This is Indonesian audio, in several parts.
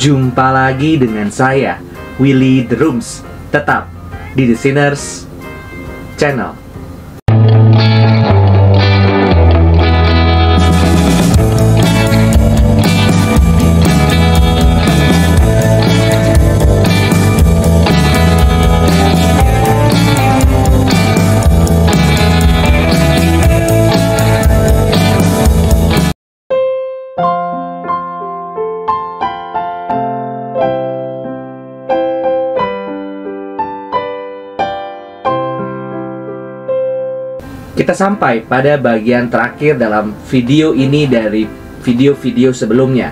Jumpa lagi dengan saya, Willy The Rooms, tetap di The Sinners Channel. Kita sampai pada bagian terakhir dalam video ini dari video-video sebelumnya.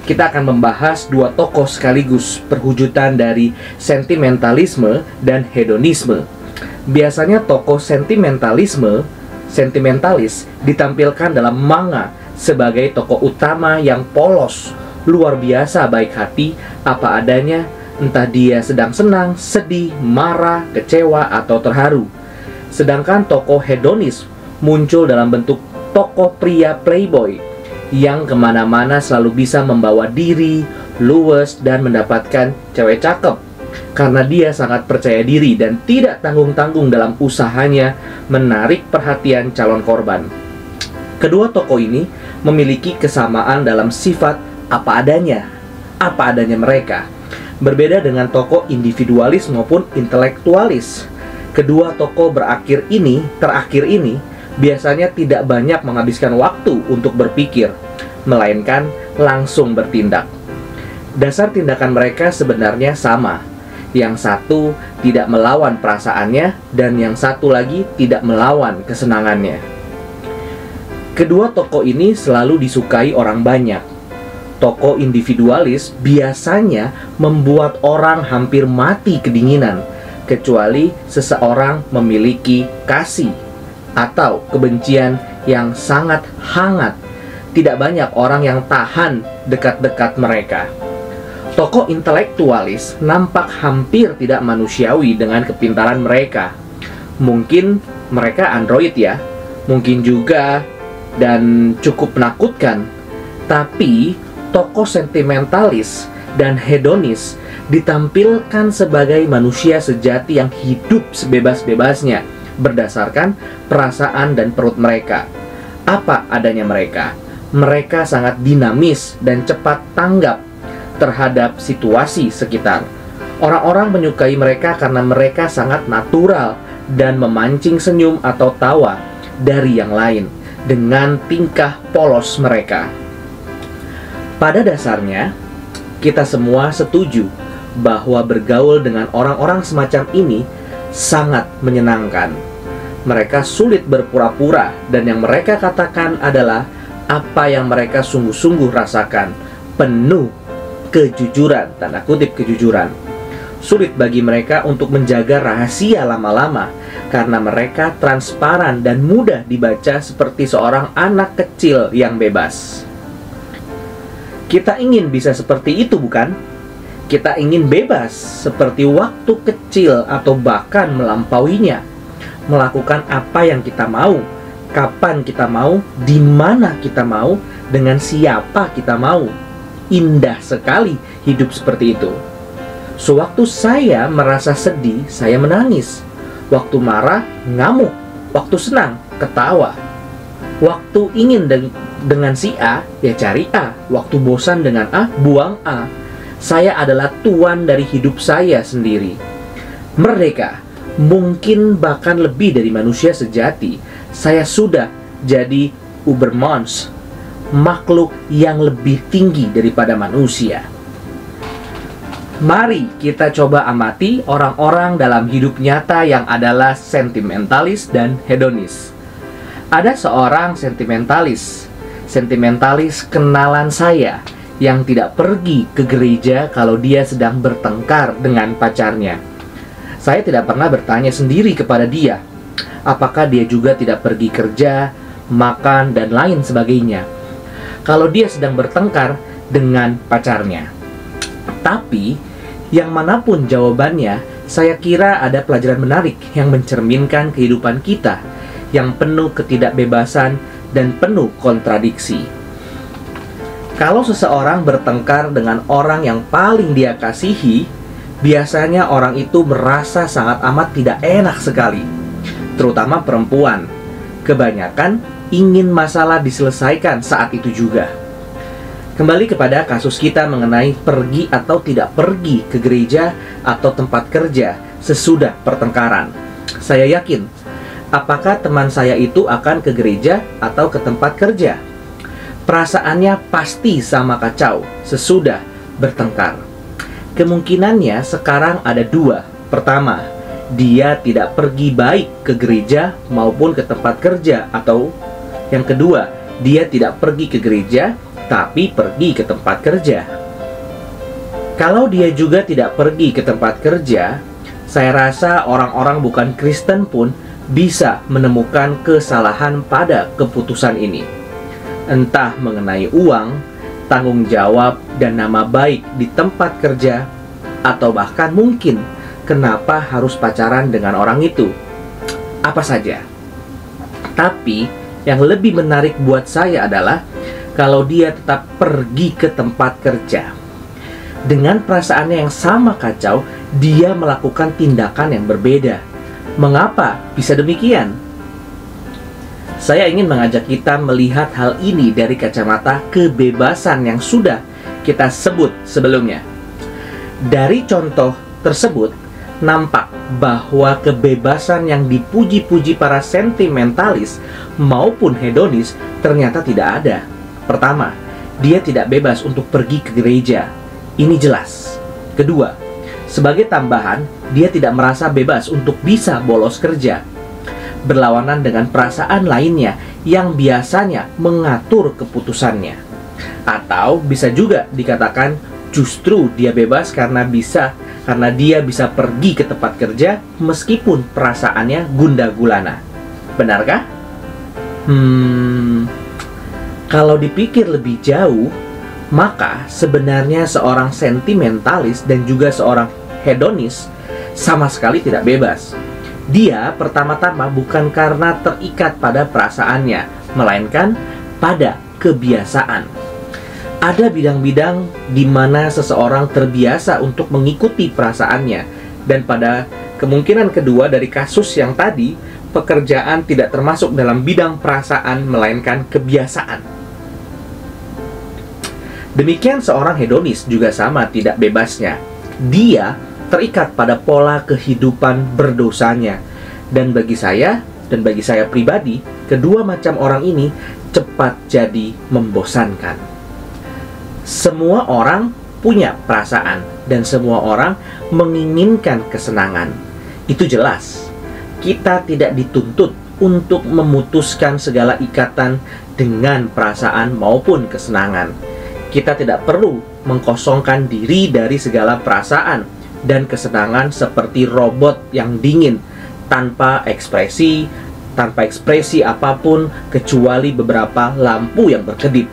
Kita akan membahas dua tokoh sekaligus, perwujudan dari sentimentalisme dan hedonisme. Biasanya tokoh sentimentalis ditampilkan dalam manga sebagai tokoh utama yang polos, luar biasa baik hati, apa adanya, entah dia sedang senang, sedih, marah, kecewa, atau terharu. Sedangkan tokoh hedonis muncul dalam bentuk tokoh pria playboy yang kemana-mana selalu bisa membawa diri, luwes, dan mendapatkan cewek cakep karena dia sangat percaya diri dan tidak tanggung-tanggung dalam usahanya menarik perhatian calon korban. Kedua tokoh ini memiliki kesamaan dalam sifat apa adanya mereka. Berbeda dengan tokoh individualis maupun intelektualis. Kedua tokoh terakhir ini biasanya tidak banyak menghabiskan waktu untuk berpikir, melainkan langsung bertindak. Dasar tindakan mereka sebenarnya sama. Yang satu tidak melawan perasaannya dan yang satu lagi tidak melawan kesenangannya. Kedua tokoh ini selalu disukai orang banyak. Tokoh individualis biasanya membuat orang hampir mati kedinginan, kecuali seseorang memiliki kasih atau kebencian yang sangat hangat. Tidak banyak orang yang tahan dekat-dekat mereka. Tokoh intelektualis nampak hampir tidak manusiawi dengan kepintaran mereka. Mungkin mereka android ya, mungkin juga, dan cukup menakutkan. Tapi tokoh sentimentalis dan hedonis ditampilkan sebagai manusia sejati yang hidup sebebas-bebasnya berdasarkan perasaan dan perut mereka. Apa adanya mereka? Mereka sangat dinamis dan cepat tanggap terhadap situasi sekitar. Orang-orang menyukai mereka karena mereka sangat natural dan memancing senyum atau tawa dari yang lain dengan tingkah polos mereka. Pada dasarnya, kita semua setuju bahwa bergaul dengan orang-orang semacam ini sangat menyenangkan. Mereka sulit berpura-pura dan yang mereka katakan adalah apa yang mereka sungguh-sungguh rasakan, penuh kejujuran, tanda kutip kejujuran. Sulit bagi mereka untuk menjaga rahasia lama-lama karena mereka transparan dan mudah dibaca seperti seorang anak kecil yang bebas. Kita ingin bisa seperti itu, bukan? Kita ingin bebas seperti waktu kecil atau bahkan melampauinya. Melakukan apa yang kita mau, kapan kita mau, di mana kita mau, dengan siapa kita mau. Indah sekali hidup seperti itu. Sewaktu saya merasa sedih, saya menangis. Waktu marah, ngamuk. Waktu senang, ketawa. Waktu ingin dengan si A, ya cari A. Waktu bosan dengan A, buang A. Saya adalah tuan dari hidup saya sendiri. Merdeka, mungkin bahkan lebih dari manusia sejati. Saya sudah jadi Ubermensch, makhluk yang lebih tinggi daripada manusia. Mari kita coba amati orang-orang dalam hidup nyata yang adalah sentimentalis dan hedonis. Ada seorang sentimentalis kenalan saya yang tidak pergi ke gereja kalau dia sedang bertengkar dengan pacarnya. Saya tidak pernah bertanya sendiri kepada dia, apakah dia juga tidak pergi kerja, makan, dan lain sebagainya kalau dia sedang bertengkar dengan pacarnya. Tapi, yang manapun jawabannya, saya kira ada pelajaran menarik yang mencerminkan kehidupan kita yang penuh ketidakbebasan dan penuh kontradiksi. Kalau seseorang bertengkar dengan orang yang paling dia kasihi, biasanya orang itu merasa sangat amat tidak enak sekali. Terutama perempuan. Kebanyakan ingin masalah diselesaikan saat itu juga. Kembali kepada kasus kita mengenai pergi atau tidak pergi ke gereja atau tempat kerja sesudah pertengkaran. Saya yakin, apakah teman saya itu akan ke gereja atau ke tempat kerja? Perasaannya pasti sama kacau sesudah bertengkar. Kemungkinannya sekarang ada dua. Pertama, dia tidak pergi baik ke gereja maupun ke tempat kerja. Atau yang kedua, dia tidak pergi ke gereja tapi pergi ke tempat kerja. Kalau dia juga tidak pergi ke tempat kerja, saya rasa orang-orang bukan Kristen pun bisa menemukan kesalahan pada keputusan ini. Entah mengenai uang, tanggung jawab, dan nama baik di tempat kerja, atau bahkan mungkin kenapa harus pacaran dengan orang itu. Apa saja. Tapi yang lebih menarik buat saya adalah kalau dia tetap pergi ke tempat kerja. Dengan perasaannya yang sama kacau, dia melakukan tindakan yang berbeda. Mengapa bisa demikian? Saya ingin mengajak kita melihat hal ini dari kacamata kebebasan yang sudah kita sebut sebelumnya. Dari contoh tersebut, nampak bahwa kebebasan yang dipuji-puji para sentimentalis maupun hedonis ternyata tidak ada. Pertama, dia tidak bebas untuk pergi ke gereja. Ini jelas. Kedua, sebagai tambahan, dia tidak merasa bebas untuk bisa bolos kerja. Berlawanan dengan perasaan lainnya yang biasanya mengatur keputusannya. Atau bisa juga dikatakan justru dia bebas karena dia bisa pergi ke tempat kerja meskipun perasaannya gundah gulana. Benarkah? Kalau dipikir lebih jauh, maka sebenarnya seorang sentimentalis dan juga seorang hedonis sama sekali tidak bebas. Dia pertama-tama bukan karena terikat pada perasaannya, melainkan pada kebiasaan. Ada bidang-bidang di mana seseorang terbiasa untuk mengikuti perasaannya. Dan pada kemungkinan kedua dari kasus yang tadi, pekerjaan tidak termasuk dalam bidang perasaan, melainkan kebiasaan. Demikian seorang hedonis juga sama tidak bebasnya. Dia terikat pada pola kehidupan berdosanya. Dan bagi saya pribadi, kedua macam orang ini cepat jadi membosankan. Semua orang punya perasaan dan semua orang menginginkan kesenangan. Itu jelas. Kita tidak dituntut untuk memutuskan segala ikatan dengan perasaan maupun kesenangan. Kita tidak perlu mengkosongkan diri dari segala perasaan dan kesenangan seperti robot yang dingin tanpa ekspresi apapun kecuali beberapa lampu yang berkedip.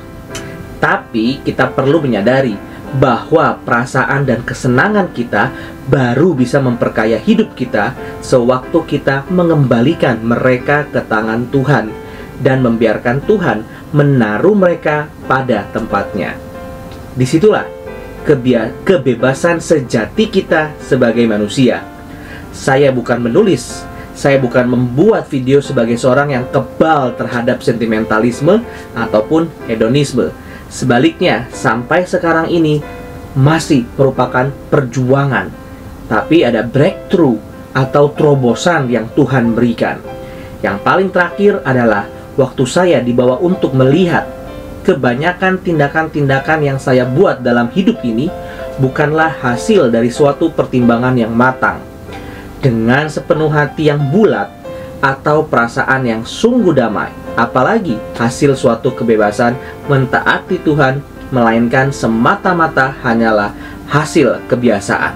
Tapi kita perlu menyadari bahwa perasaan dan kesenangan kita baru bisa memperkaya hidup kita sewaktu kita mengembalikan mereka ke tangan Tuhan dan membiarkan Tuhan menaruh mereka pada tempatnya. Disitulah kebebasan sejati kita sebagai manusia. Saya bukan menulis, saya bukan membuat video sebagai seorang yang kebal terhadap sentimentalisme ataupun hedonisme. Sebaliknya, sampai sekarang ini masih merupakan perjuangan. Tapi ada breakthrough atau terobosan yang Tuhan berikan. Yang paling terakhir adalah waktu saya dibawa untuk melihat kebanyakan tindakan-tindakan yang saya buat dalam hidup ini bukanlah hasil dari suatu pertimbangan yang matang, dengan sepenuh hati yang bulat, atau perasaan yang sungguh damai, apalagi hasil suatu kebebasan mentaati Tuhan, melainkan semata-mata hanyalah hasil kebiasaan.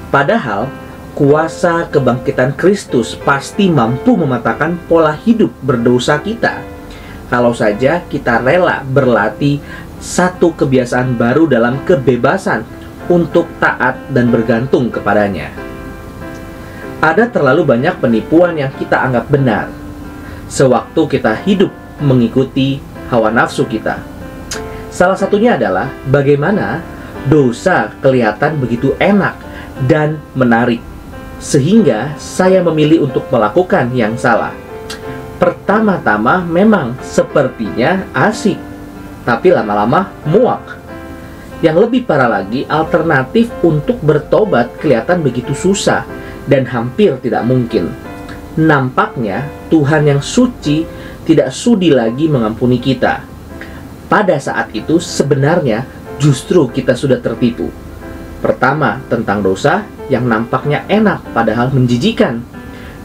Padahal, kuasa kebangkitan Kristus pasti mampu mematahkan pola hidup berdosa kita, kalau saja kita rela berlatih satu kebiasaan baru dalam kebebasan untuk taat dan bergantung kepadanya. Ada terlalu banyak penipuan yang kita anggap benar sewaktu kita hidup mengikuti hawa nafsu kita. Salah satunya adalah bagaimana dosa kelihatan begitu enak dan menarik, sehingga saya memilih untuk melakukan yang salah. Pertama-tama memang sepertinya asik, tapi lama-lama muak. Yang lebih parah lagi, alternatif untuk bertobat kelihatan begitu susah dan hampir tidak mungkin. Nampaknya Tuhan yang suci tidak sudi lagi mengampuni kita. Pada saat itu sebenarnya justru kita sudah tertipu. Pertama, tentang dosa yang nampaknya enak padahal menjijikan.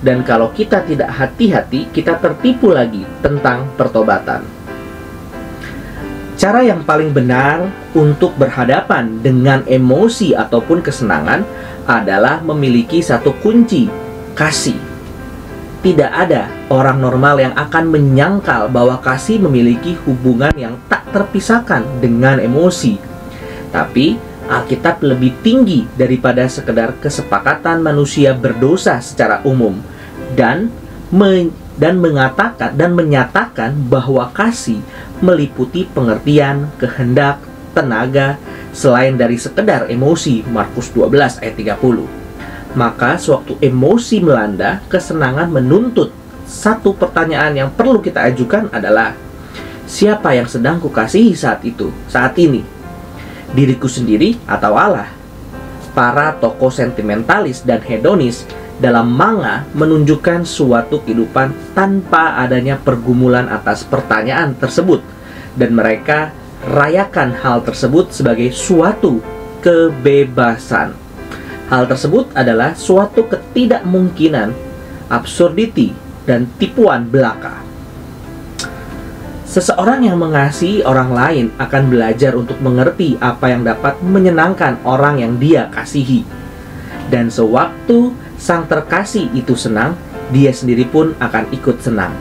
Dan kalau kita tidak hati-hati, kita tertipu lagi tentang pertobatan. Cara yang paling benar untuk berhadapan dengan emosi ataupun kesenangan adalah memiliki satu kunci, kasih. Tidak ada orang normal yang akan menyangkal bahwa kasih memiliki hubungan yang tak terpisahkan dengan emosi. Tapi Alkitab lebih tinggi daripada sekedar kesepakatan manusia berdosa secara umum dan menyatakan bahwa kasih meliputi pengertian, kehendak, tenaga selain dari sekedar emosi. Markus 12 ayat 30. Maka sewaktu emosi melanda, kesenangan menuntut. Satu pertanyaan yang perlu kita ajukan adalah, siapa yang sedang kukasihi saat ini? Diriku sendiri atau Allah? Para tokoh sentimentalis dan hedonis dalam manga menunjukkan suatu kehidupan tanpa adanya pergumulan atas pertanyaan tersebut, dan mereka rayakan hal tersebut sebagai suatu kebebasan. Hal tersebut adalah suatu ketidakmungkinan, absurdity, dan tipuan belaka. Seseorang yang mengasihi orang lain akan belajar untuk mengerti apa yang dapat menyenangkan orang yang dia kasihi. Dan sewaktu sang terkasih itu senang, dia sendiri pun akan ikut senang.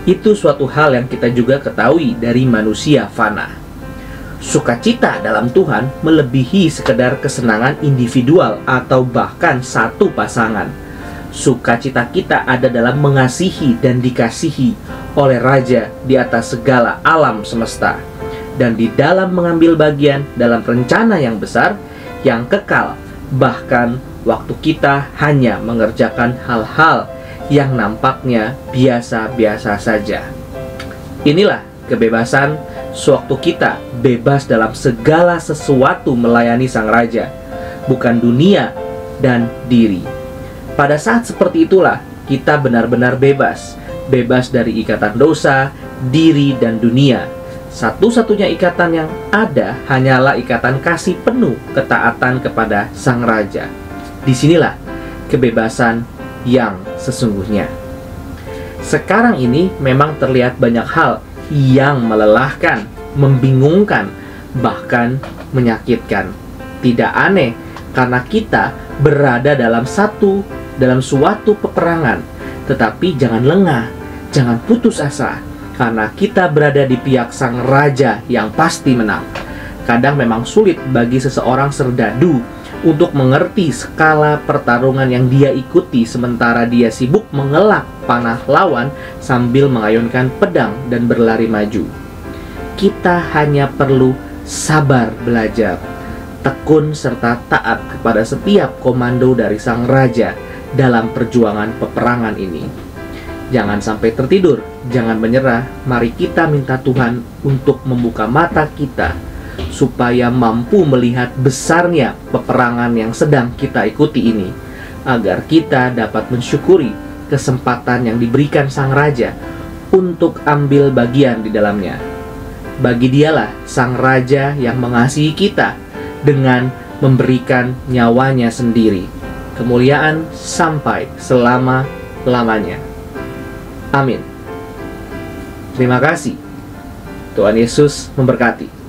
Itu suatu hal yang kita juga ketahui dari manusia fana. Sukacita dalam Tuhan melebihi sekedar kesenangan individual atau bahkan satu pasangan. Sukacita kita ada dalam mengasihi dan dikasihi oleh Raja di atas segala alam semesta, dan di dalam mengambil bagian dalam rencana yang besar, yang kekal, bahkan waktu kita hanya mengerjakan hal-hal yang nampaknya biasa-biasa saja. Inilah kebebasan sewaktu kita bebas dalam segala sesuatu melayani Sang Raja, bukan dunia dan diri. Pada saat seperti itulah kita benar-benar bebas. Bebas dari ikatan dosa, diri, dan dunia. Satu-satunya ikatan yang ada hanyalah ikatan kasih penuh ketaatan kepada Sang Raja. Disinilah kebebasan yang sesungguhnya. Sekarang ini memang terlihat banyak hal yang melelahkan, membingungkan, bahkan menyakitkan. Tidak aneh karena kita berada dalam suatu peperangan. Tetapi jangan lengah, jangan putus asa, karena kita berada di pihak Sang Raja yang pasti menang. Kadang memang sulit bagi seseorang serdadu untuk mengerti skala pertarungan yang dia ikuti, sementara dia sibuk mengelak panah lawan sambil mengayunkan pedang dan berlari maju. Kita hanya perlu sabar belajar, tekun serta taat kepada setiap komando dari Sang Raja dalam perjuangan peperangan ini. Jangan sampai tertidur, jangan menyerah. Mari kita minta Tuhan untuk membuka mata kita supaya mampu melihat besarnya peperangan yang sedang kita ikuti ini, agar kita dapat mensyukuri kesempatan yang diberikan Sang Raja untuk ambil bagian di dalamnya. Bagi Dialah Sang Raja yang mengasihi kita dengan memberikan nyawanya sendiri. Kemuliaan sampai selama-lamanya. Amin. Terima kasih. Tuhan Yesus memberkati.